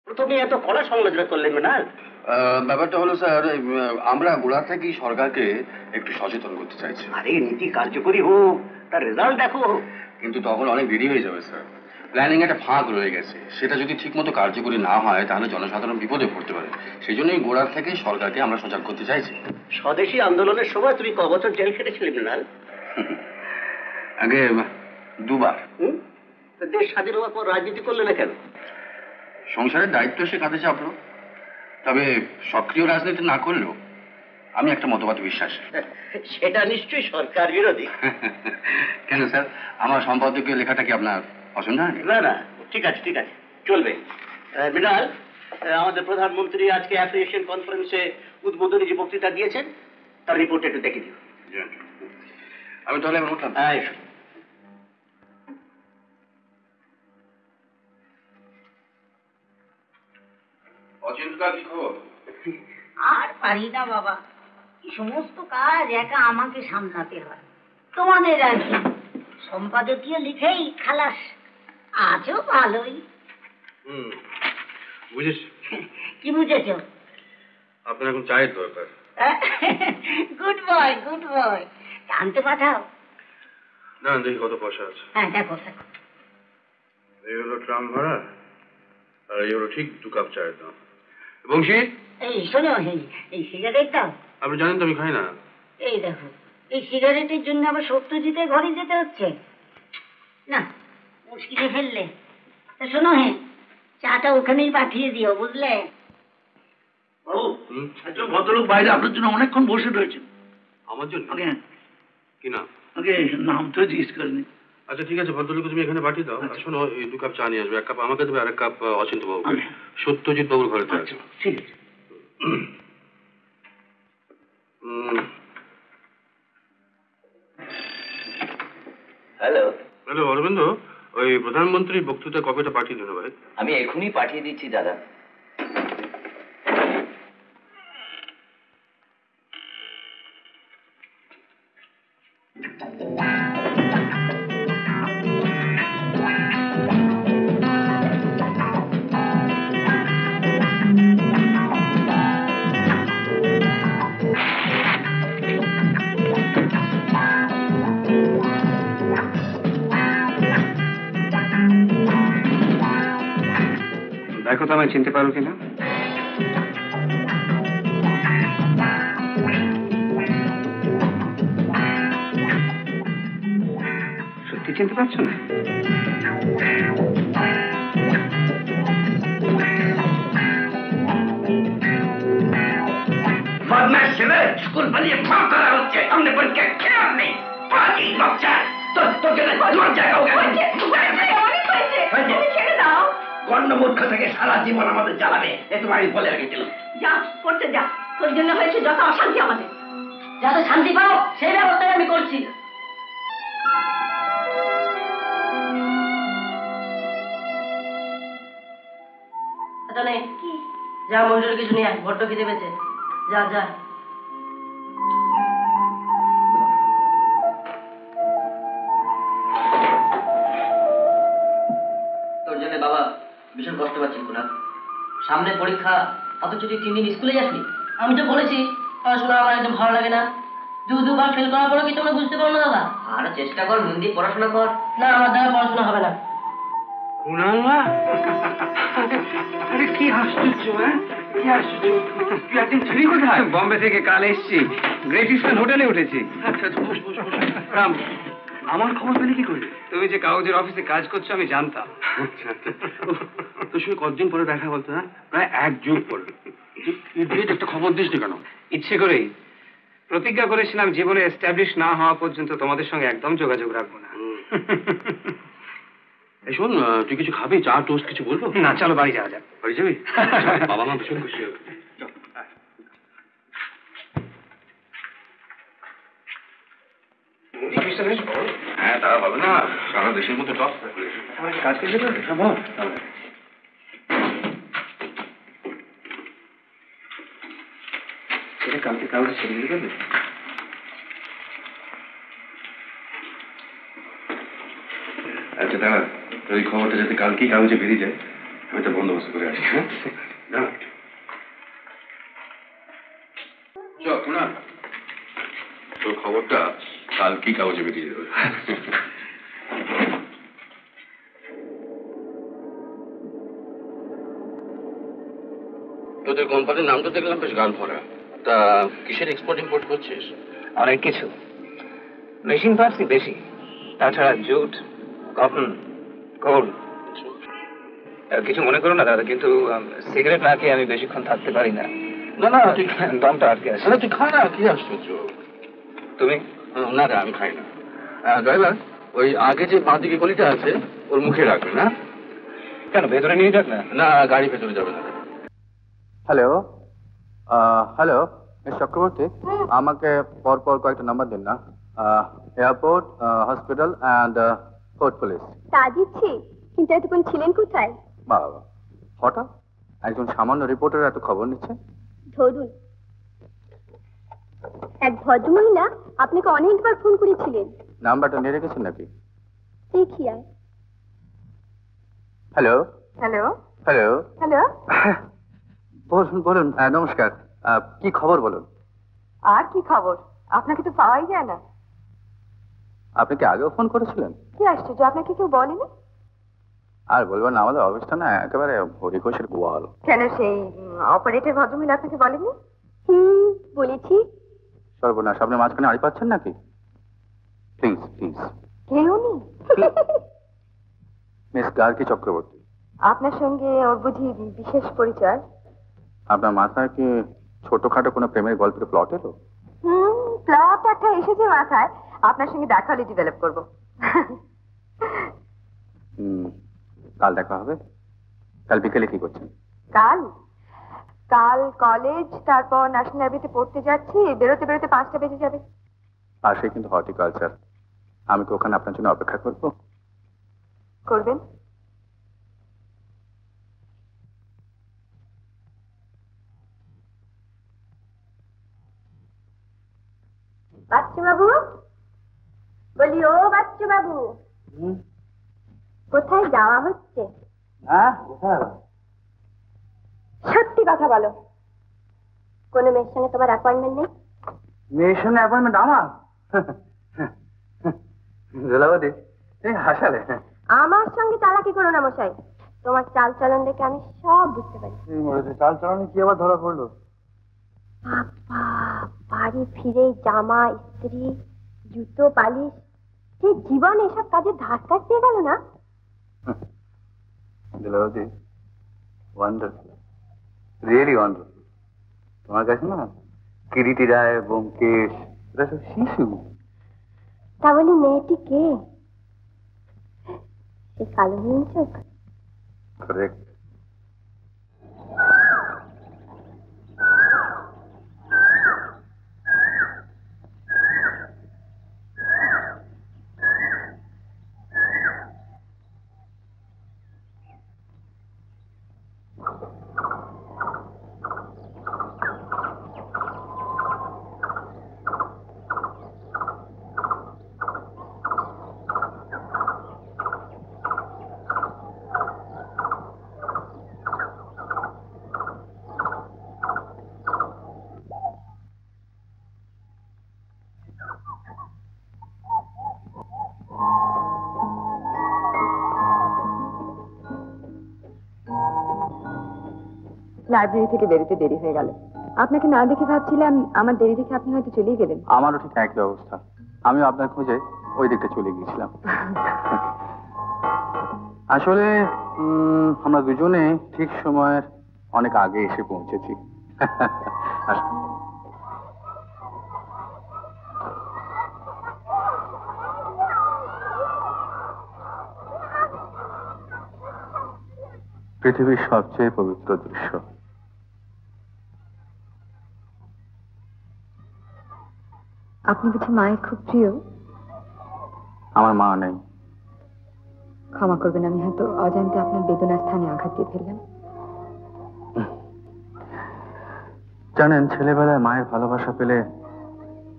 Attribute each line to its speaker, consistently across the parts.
Speaker 1: প্রথমে এত কড়া সমালোচনা করলেন না?
Speaker 2: ব্যাপারটা হলো স্যার, আমরা গোড়া থেকেই সরকারকে একটু সচেতন করতে চাইছি।
Speaker 1: আরে নীতি কার্যকরী হোক, তার রেজাল্ট দেখো।
Speaker 2: কিন্তু তখন অনেক দেরি হয়ে যাবে স্যার। প্ল্যানিং একটা ফাঁক রয়ে গেছে, সেটা যদি ঠিকমতো কার্যকরী না হয় তাহলে জনসাধারণ বিপদে পড়তে পারে। সেই জন্যই গোড়া থেকেই সরকারকে আমরা সজাগ করতে চাইছি।
Speaker 1: স্বদেশী আন্দোলনের সময় তুমি ক বছর জেল খেটেছিলে মৃণাল?
Speaker 2: আগে 2 বার।
Speaker 1: দেশ স্বাধীন হওয়ার পর রাজনীতি করলে না কেন?
Speaker 2: সংসারের দায়িত্ব সে কাঁধে চাপলো। তবে সক্রিয় রাজনীতি না করলেও আমি একটা মতবাদ বিশ্বাসী।
Speaker 1: সেটা নিশ্চয়ই সরকার বিরোধী।
Speaker 2: কেন স্যার, আমার সম্পাদকীয় লেখাটা কি আপনার পছন্দ হয়নি?
Speaker 1: না না, ঠিক আছে ঠিক আছে, চলবে। মৃণাল, আমাদের প্রধানমন্ত্রী আজকে অ্যাপ্রিসিয়েশন কনফারেন্সে উদ্বোধনী যে বক্তৃতা দিয়েছেন তার রিপোর্ট একটু দেখে দিও।
Speaker 2: আমি তাহলে এখন উঠলাম। অচিন্তা, কি খবর?
Speaker 3: আর পারি না বাবা, সমস্ত কাজ একা আমাকে সামলাতে হয়। তোমাদের আর কি, সম্পাদকীয় লিখেই খালাস। আজও ভালোই।
Speaker 2: বুঝেছি।
Speaker 3: কি বুঝেছ?
Speaker 2: আপনার এখন চায়ের দরকার।
Speaker 3: গুড বয় গুড বয়, জানতে পাঠাও।
Speaker 2: না দেখি কত পয়সা আছে।
Speaker 3: হ্যাঁ দেখো দেখো।
Speaker 2: এই হলো ট্রাম ভাড়া, আর এই হলো ঠিক 2 কাপ চায়ের দাম। বংশী,
Speaker 3: এই শোনো, এই সিগারেট দাও।
Speaker 2: আপনি জানেন তো আমি খাই না।
Speaker 3: এই দেখো, এই সিগারেটের জন্য আবার সত্যজিতের ঘরে যেতে হচ্ছে না, মুশকিলে ফেললে। তা শোনো, চাটা ওখানেই পাঠিয়ে দিও, বুঝলে?
Speaker 1: একজন ভদ্রলোক বাইরে আপনার জন্য অনেকক্ষণ বসে রয়েছেন।
Speaker 2: আমার জন্য? কি না?
Speaker 1: নাম তো জিজ্ঞেস করেনি।
Speaker 2: আচ্ছা ঠিক আছে, ভদ্রলোক তুমি এখানে পাঠিয়ে দাও। শোনো, এই 2 কাপ চা নিয়ে আসবে, 1 কাপ আমাকে দেবে, আর 1 কাপ অচিন্ত বাবুকে। সত্যজিৎ বাবুর ঘরে আছে।
Speaker 1: ঠিক আছে। হ্যালো
Speaker 2: হ্যালো অরবিন্দ, ওই প্রধানমন্ত্রীর বক্তৃতার কপিটা পাঠিয়ে দিন ভাই।
Speaker 1: আমি এখনই পাঠিয়ে দিচ্ছি দাদা।
Speaker 2: দেখো তো আমায় চিনতে পারো কিনা। সত্যি চিনতে পারছো না?
Speaker 1: বদমাশ ছেলে, স্কুল পালিয়ে ফাঁক করা হচ্ছে, সামনে পরীক্ষা খেয়াল নেই। পাজি বাচ্চা, তোকে লজ্জা কাউকে
Speaker 3: ছেড়ে দাও।
Speaker 1: গণ্ডমূর্খ থেকে সারা জীবন আমাদের জ্বালাবে, এ তোমার আমি বলে রেখেছিলাম।
Speaker 3: যা করতে যা, তোর জন্য হয়েছে যত অশান্তি আমাদের। যাতে শান্তি পাও সেই ব্যবস্থাই আমি করছি। কি? যা মন্ডল কিছু নিয়ে আয়, বড্ড খিদে পেয়েছে। যা যা।
Speaker 4: তোর জন্য বাবা ভীষণ কষ্ট পাচ্ছি কুনাল। সামনে পরীক্ষা, অথচ তুই 3 দিন স্কুলে যাসনি।
Speaker 3: আমি তো বলেছি পড়াশোনা আমার একদম ভালো লাগে না। 2 বার ফেল করার পরে কি তোমরা বুঝতে পারো না দাদা?
Speaker 4: আরো চেষ্টা কর, মন দিয়ে পড়াশোনা কর।
Speaker 3: না, আমার দ্বারা পড়াশোনা হবে না।
Speaker 2: কুনালদা, আরে কি আশ্চর্য, কি আশ্চর্য। তুই একদিন ছিলি কোথায়? বম্বে থেকে কাল এসছি, গ্রেট ইস্টার্ন হোটেলে উঠেছি। আচ্ছা বস বস বস। রাম, আমার খবর পেলে কি করে? তুমি যে কাগজের অফিসে কাজ করছো আমি জানতাম। আচ্ছা তোর সঙ্গে কতদিন পরে দেখা বলতো? প্রায় 1 যুগ পরে। একটা খবর দিস না কেন? ইচ্ছে করেই। প্রতিজ্ঞা করেছিলাম জীবনে এস্টাবলিশ না হওয়া পর্যন্ত তোমাদের সঙ্গে একদম যোগাযোগ রাখবো না। এই শোন, তুই কিছু খাবি? চা টোস্ট কিছু বলবো? না, চলো বাড়ি যাওয়া যাক। বাড়ি যাবি? বাবা মা ভীষণ খুশি হবে। হ্যাঁ, তারা পাবে না, সারা দেশের মতো টপ কাজ করবে তো সম্ভব। সেটা কালকে কাউকে ছেড়ে দিতে পারবে? আচ্ছা দাঁড়া, ওই খবরটা যাতে কালকেই কাগজে বেরিয়ে যায় ওইটা বন্দোবস্ত করে আসি। হ্যাঁ দাঁড়া। না তোর খবরটা কাল কি কাগজে বেরিয়ে দেবে। তোদের কোম্পানির নামটা দেখলাম বেশ গান ভরা। তা কিসের এক্সপোর্ট ইম্পোর্ট করছিস?
Speaker 5: অনেক কিছু, মেশিন পার্টসই বেশি, তাছাড়া জুট, কটন, কোল। কিছু মনে করো না দাদা, কিন্তু সিগারেট না খেয়ে আমি বেশিক্ষণ থাকতে পারি না।
Speaker 2: না না তুই
Speaker 5: দমটা আটকে আসে।
Speaker 2: তুই খা না, কি আশ্চর্য।
Speaker 5: তুমি?
Speaker 2: না রে আমি খাই না। ড্রাইভার, ওই আগে যে বাঁ দিকে গলিটা আছে ওর মুখে রাখবে না?
Speaker 5: কেন, ভেতরে নিয়ে যাক না?
Speaker 2: না, গাড়ি ভেতরে যাবে না।
Speaker 6: হ্যালো হ্যালো মিস চক্রবর্তী, আমাকে পরপর কয়েকটা নাম্বার দিন না। Airport, hospital and court police.
Speaker 7: তা দিচ্ছি, কিন্তু এতক্ষণ ছিলেন কোথায়?
Speaker 6: বাবা, হঠাৎ একজন সামান্য রিপোর্টার এত খবর নিচ্ছে?
Speaker 7: ধরুন, এক ভদ্রমহিলা আপনাকে অনেকবার ফোন করেছিলেন।
Speaker 6: নাম্বারটা নিয়ে রেখেছেন নাকি?
Speaker 7: দেখি আর।
Speaker 6: হ্যালো
Speaker 7: হ্যালো
Speaker 6: হ্যালো
Speaker 7: হ্যালো,
Speaker 6: বলুন বলুন। নমস্কার, কি খবর বলুন।
Speaker 7: আর কি খবর? আপনাকে তো পাওয়াই যায় না।
Speaker 6: আপনি কি আগেও ফোন করেছিলেন?
Speaker 7: কি আশ্চর্য, আপনাকে কেউ বলেনি?
Speaker 6: আর বলবেন না, আমাদের অবস্থা না একেবারে হরিঘোষের গোয়াল।
Speaker 7: কেন, সেই অপারেটর ভদ্রমহিলা আপনাকে বলেনি? বলেছি।
Speaker 6: সর্বনাশ, আপনি মাঝখানে আড়ি পাচ্ছেন নাকি? Please please.
Speaker 7: কেউ নেই?
Speaker 6: মিস গার্গী চক্রবর্তী।
Speaker 7: আপনার সঙ্গে ওর বুঝি বিশেষ পরিচয়?
Speaker 6: আপনার মাথায় কি ছোটখাটো কোনো প্রেমের গল্পের প্লট এলো?
Speaker 7: প্লট একটা এসেছে মাথায়, আপনার সঙ্গে দেখা হলে ডেভেলপ করবো।
Speaker 6: কাল দেখা হবে। কাল বিকেলে কি করছেন?
Speaker 7: কাল কাল কলেজ, তারপর ন্যাশনাল লাইব্রেরিতে পড়তে যাচ্ছি। বেরোতে বেরোতে 5টা বেজে যাবে।
Speaker 6: পাশে কিন্তু হর্টিকালচার, আমি কি ওখানে আপনার জন্য অপেক্ষা করবো?
Speaker 7: করবেন? বাচ্চু বাবু, বলি ও বাচ্চু বাবু, কোথায় যাওয়া হচ্ছে? সত্যি কথা বলো, কোন মেয়ের সঙ্গে তোমার অ্যাপয়েন্টমেন্ট নেই?
Speaker 6: মেয়ের সঙ্গে অ্যাপয়েন্টমেন্ট আমার? দুলাবতী, এই হাসালে।
Speaker 7: আমার সঙ্গে চালাকি করো না মশাই, তোমার চাল চলন দেখে আমি সব বুঝতে পারি।
Speaker 6: চাল চালানো কি আবার ধরা পড়লো?
Speaker 7: বাবা, বাড়ি ফিরে জামা ইস্ত্রি, জুতো পালিশ, যে জীবন এসব কাজে ধার কাট দিয়ে গেল না।
Speaker 6: দুলাবতী, ওয়ান্ডারফুল, রিয়েলি ওয়ান্ডারফুল। তোমার কাছে না কিরিটি রায়, ব্যোমকেশ, এরা সব শিশু।
Speaker 7: তা বলি মেয়েটি কে? সে কালো নীল চোখ?
Speaker 6: কারেক্ট।
Speaker 7: লাইব্রেরি থেকে বেরোতে দেরি হয়ে গেল। আপনাকে না দেখে ভাবছিলাম আমার দেরি দেখে আপনি হয়তো চলেই গেলেন।
Speaker 6: আমারও ঠিক একই অবস্থা, আমিও আপনার খোঁজে ওই দিকটা চলে গিয়েছিলাম। আসলে আমরা দুজনে ঠিক সময়ের অনেক আগে এসে পৌঁছেছি। পৃথিবীর সবচেয়ে পবিত্র দৃশ্য।
Speaker 7: আপনি বুঝি মায়ের খুব প্রিয়?
Speaker 6: আমার মা নেই।
Speaker 7: ক্ষমা করবেন, আমি হয়তো অজান্তে আপনার বেদনার স্থানে আঘাত দিয়ে ফেললাম।
Speaker 6: জানেন, ছেলেবেলায় মায়ের ভালোবাসা পেলে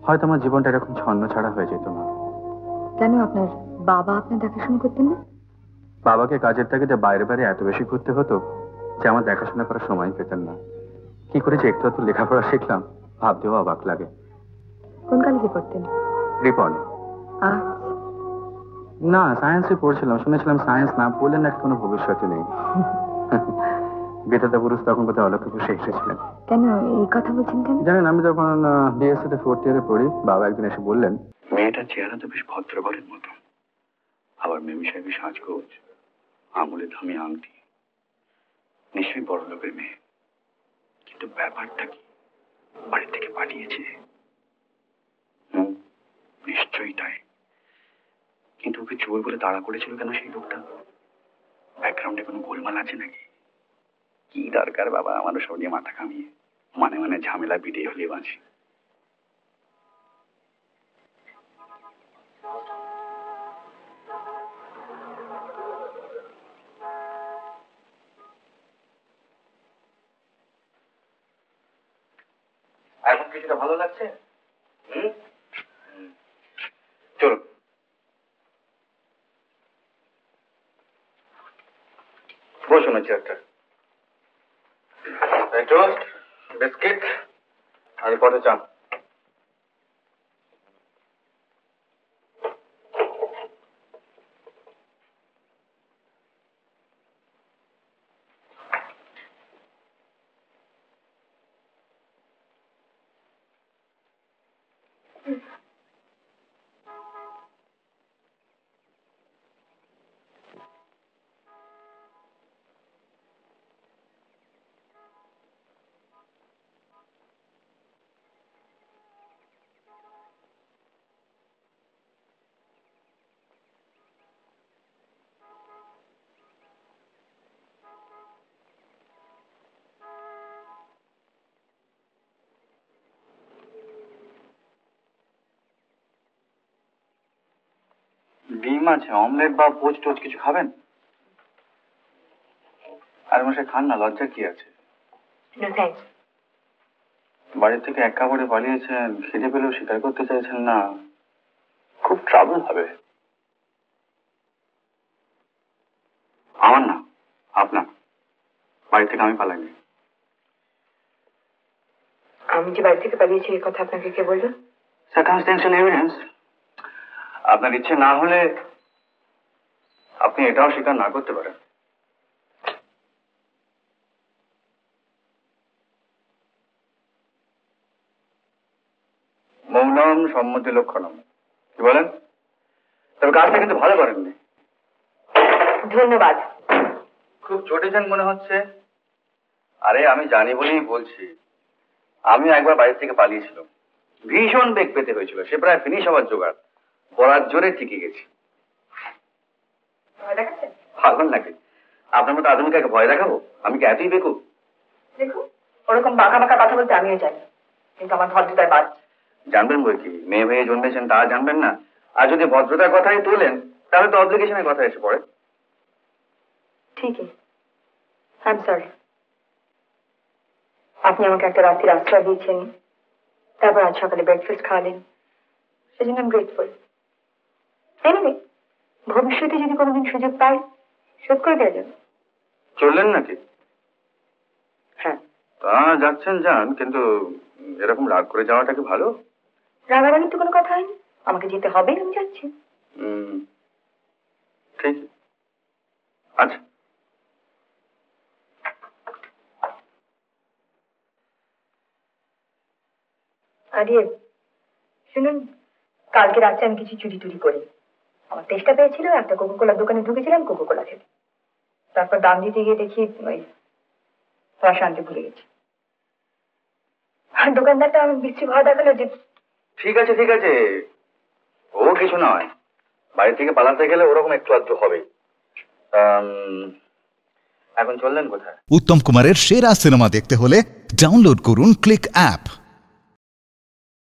Speaker 6: হয়তো আমার জীবনটা এরকম ছন্ন ছাড়া হয়ে যেত না।
Speaker 7: কেন, আপনার বাবা আপনার দেখাশোনা করতেন না?
Speaker 6: বাবাকে কাজের তাগিদে বাইরে বাইরে এত বেশি ঘুরতে হতো যে আমার দেখাশোনা করার সময় পেতেন না। কি করে যে একটু একটু লেখাপড়া শিখলাম ভাবতেও অবাক লাগে।
Speaker 7: কোন কলেজে পড়তেন?
Speaker 6: রিপনে। না, সায়েন্সে পড়ছিলাম। শুনেছিলাম সায়েন্স না পড়লে নাকি কোনো ভবিষ্যৎ নেই। বেতাদা পুরুষ তখন কোথাও অলক্ষ্য বসে এসেছিলেন।
Speaker 7: কেন এই কথা বলছেন কেন?
Speaker 6: জানেন, আমি যখন বিএসসি তে 4th ইয়ারে পড়ি, বাবা একদিন এসে বললেন, মেয়েটার চেহারা তো বেশ ভদ্রঘরের মতো, আবার মেমি সাহেবের সাজগোজ, আঙুলে দামি আংটি, নিশ্চয়ই বড় লোকের মেয়ে। কিন্তু ব্যাপারটা কি, বাড়ি থেকে পাঠিয়েছে? নিশ্চয়ই তাই। কিন্তু ওকে চোর বলে তাড়া করেছিল কেন সেই লোকটা? ব্যাকগ্রাউন্ডে কোনো গোলমাল আছে নাকি? কি দরকার বাবা আমারও সব নিয়ে মাথা কামিয়ে, মানে মানে ঝামেলা বিদেয় হলে বাঁচি। এখন কিছুটা ভালো লাগছে? চলো বসুন একটা টোস্ট, বিস্কিট আর পরে চা। ডিম আছে, অমলেট বা পোচ টোচ কিছু খাবেন? আর মশাই খান না, লজ্জা কি আছে? বাড়ি থেকে একা করে পালিয়েছেন, খিদে পেলেও স্বীকার করতে চাইছেন না, খুব ট্রাবল হবে। আমার না, আপনার। বাড়ি থেকে আমি পালাইনি।
Speaker 7: আমি যে বাড়ি থেকে পালিয়েছি এই কথা আপনাকে কে বললো?
Speaker 6: Circumstantial evidence. আপনার ইচ্ছে না হলে আপনি এটাও স্বীকার না করতে পারেন। মৌনম সম্মতি লক্ষণম, কি বলেন? তবে কাজটা কিন্তু ভালো করেননি।
Speaker 7: ধন্যবাদ।
Speaker 6: খুব চটেছেন মনে হচ্ছে। আরে আমি জানি বলেই বলছি, আমি একবার বাড়ি থেকে পালিয়েছিলাম, ভীষণ বেগ পেতে হয়েছিল, সে প্রায় ফিনিশ হওয়ার জোগাড়, বলার জোরে টিকে গেছি। পাগল নাকি? আপনার মতো আধুনিকাকে ভয় দেখাবো? আমি কি এতই বেকুব?
Speaker 7: দেখুন, ওরকম বাঁকা বাঁকা কথা বলতে আমিও জানি, কিন্তু আমার ভদ্রতার বাদ।
Speaker 6: জানবেন বই কি, মেয়ে হয়ে জন্মেছেন তা জানবেন না? আর যদি ভদ্রতার কথাই তোলেন তাহলে তো অব্লিগেশনের কথা এসে পড়ে।
Speaker 7: ঠিকই, আই এম সরি। আপনি আমাকে একটা রাত্রির আশ্রয় দিয়েছেন, তারপর আজ সকালে ব্রেকফাস্ট খাওয়ালেন, সেজন্য আমি গ্রেটফুল। এনিওয়ে, ভবিষ্যতে যদি কোনোদিন সুযোগ পাই শোধ করে দেওয়া যাবে।
Speaker 6: চললেন নাকি?
Speaker 7: হ্যাঁ।
Speaker 6: তা যাচ্ছেন যান, কিন্তু এরকম রাগ করে যাওয়াটা কি ভালো?
Speaker 7: রাগারাগির তো কোনো কথা হয়নি, আমাকে যেতে হবে, আমি যাচ্ছি।
Speaker 6: ঠিক আচ্ছা।
Speaker 7: আরে শুনুন, কালকে রাত্রে আমি কিছু চুরি টুরি করি। আমার তেষ্টা পেয়েছিল, একটা কোকোকোলার দোকানে ঢুকেছিলাম কোকোকোলা খেতে। তারপর দাম দিতে গিয়ে দেখি ওই রস আনতে ভুলে গেছি। আর দোকানদারটা আমি বিশ্রী ভয় দেখালো যে।
Speaker 6: ঠিক আছে ঠিক আছে, ও কিছু নয়, বাড়ি থেকে পালাতে গেলে ওরকম একটু আধটু হবে। এখন চললেন কোথায়?
Speaker 8: উত্তম কুমারের সেরা সিনেমা দেখতে হলে ডাউনলোড করুন ক্লিক অ্যাপ।